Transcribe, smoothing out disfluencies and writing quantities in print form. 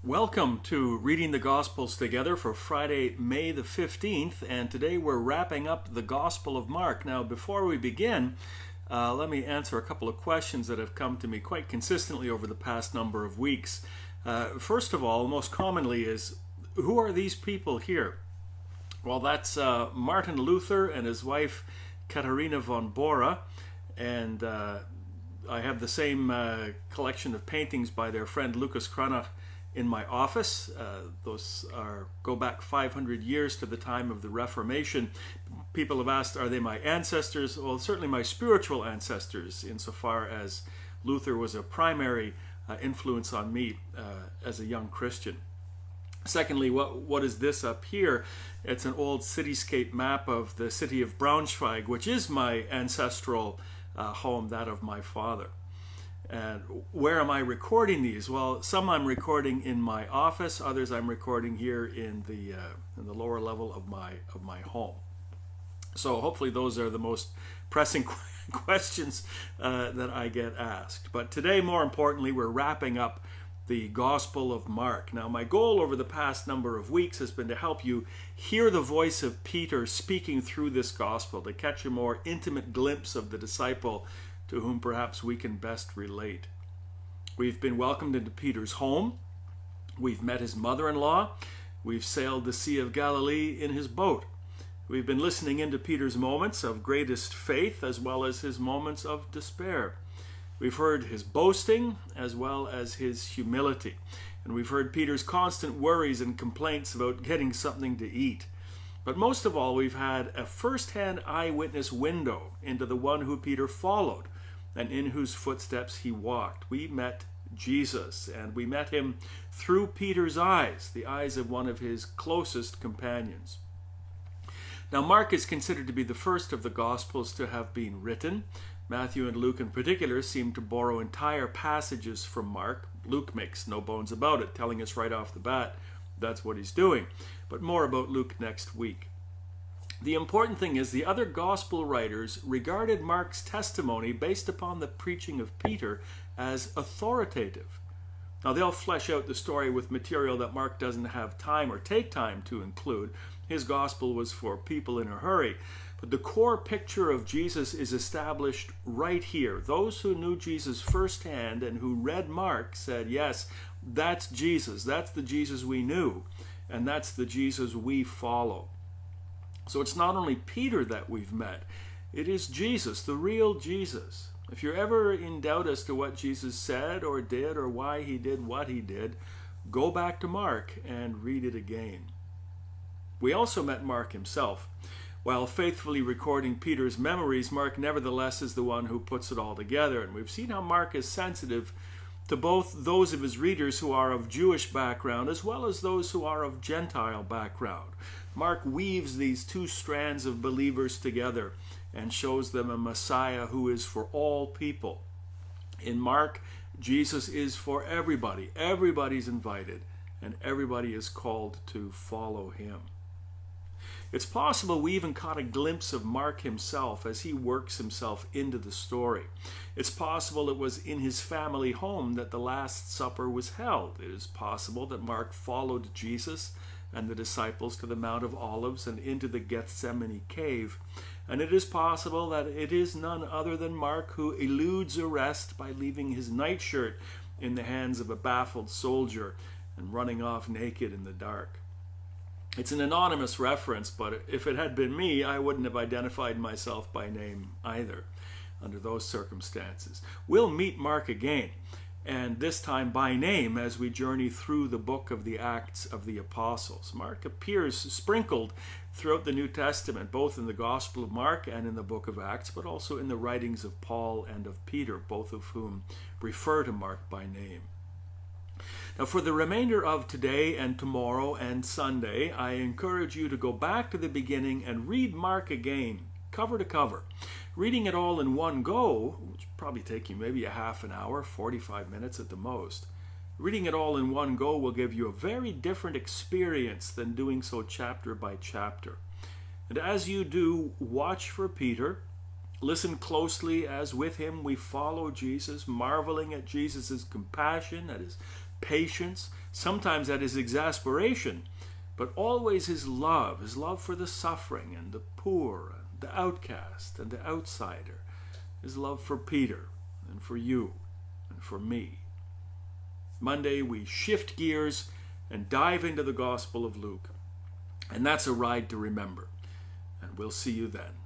Welcome to Reading the Gospels Together for Friday, May the 15th, and today we're wrapping up the Gospel of Mark. Now, before we begin, let me answer a couple of questions that have come to me quite consistently over the past number of weeks. First of all, most commonly is, who are these people here? Well, that's Martin Luther and his wife Katharina von Bora, and I have the same collection of paintings by their friend Lucas Cranach in my office. Those go back 500 years to the time of the Reformation. People have asked, are they my ancestors? Well, certainly my spiritual ancestors, insofar as Luther was a primary influence on me as a young Christian. Secondly, what is this up here? It's an old cityscape map of the city of Braunschweig, which is my ancestral home, that of my father. And where am I recording these? Well, some I'm recording in my office, others I'm recording here in the lower level of my home. So hopefully those are the most pressing questions that I get asked. But today, more importantly, we're wrapping up the Gospel of Mark. Now, my goal over the past number of weeks has been to help you hear the voice of Peter speaking through this Gospel, to catch a more intimate glimpse of the disciple to whom perhaps we can best relate. We've been welcomed into Peter's home. We've met his mother-in-law. We've sailed the Sea of Galilee in his boat. We've been listening into Peter's moments of greatest faith as well as his moments of despair. We've heard his boasting as well as his humility. And we've heard Peter's constant worries and complaints about getting something to eat. But most of all, we've had a first-hand eyewitness window into the one who Peter followed and in whose footsteps he walked. We met Jesus, and we met him through Peter's eyes, the eyes of one of his closest companions. Now, Mark is considered to be the first of the Gospels to have been written. Matthew and Luke in particular seem to borrow entire passages from Mark. Luke makes no bones about it, telling us right off the bat that's what he's doing. But more about Luke next week. The important thing is the other gospel writers regarded Mark's testimony based upon the preaching of Peter as authoritative. Now, they'll flesh out the story with material that Mark doesn't have time or take time to include. His gospel was for people in a hurry. But the core picture of Jesus is established right here. Those who knew Jesus firsthand and who read Mark said, yes, that's Jesus. That's the Jesus we knew. And that's the Jesus we follow. So it's not only Peter that we've met. It is Jesus, the real Jesus. If you're ever in doubt as to what Jesus said or did or why he did what he did, go back to Mark and read it again. We also met Mark himself. While faithfully recording Peter's memories, Mark nevertheless is the one who puts it all together. And we've seen how Mark is sensitive to both those of his readers who are of Jewish background as well as those who are of Gentile background. Mark weaves these two strands of believers together and shows them a Messiah who is for all people. In Mark, Jesus is for everybody. Everybody's invited, and everybody is called to follow him. It's possible we even caught a glimpse of Mark himself as he works himself into the story. It's possible it was in his family home that the Last Supper was held. It is possible that Mark followed Jesus and the disciples to the Mount of Olives and into the Gethsemane cave. And it is possible that it is none other than Mark who eludes arrest by leaving his nightshirt in the hands of a baffled soldier and running off naked in the dark. It's an anonymous reference, but if it had been me, I wouldn't have identified myself by name either under those circumstances. We'll meet Mark again, and this time by name as we journey through the book of the Acts of the Apostles. Mark appears sprinkled throughout the New Testament, both in the Gospel of Mark and in the book of Acts, but also in the writings of Paul and of Peter, both of whom refer to Mark by name. Now, for the remainder of today and tomorrow and Sunday, I encourage you to go back to the beginning and read Mark again, cover to cover. Reading it all in one go, which will probably take you maybe a half an hour, 45 minutes at the most. Reading it all in one go will give you a very different experience than doing so chapter by chapter. And as you do, watch for Peter. Listen closely as with him we follow Jesus, marveling at Jesus' compassion, at his patience, sometimes at his exasperation, but always his love for the suffering and the poor, and the outcast and the outsider, his love for Peter and for you and for me. Monday, we shift gears and dive into the Gospel of Luke. And that's a ride to remember. And we'll see you then.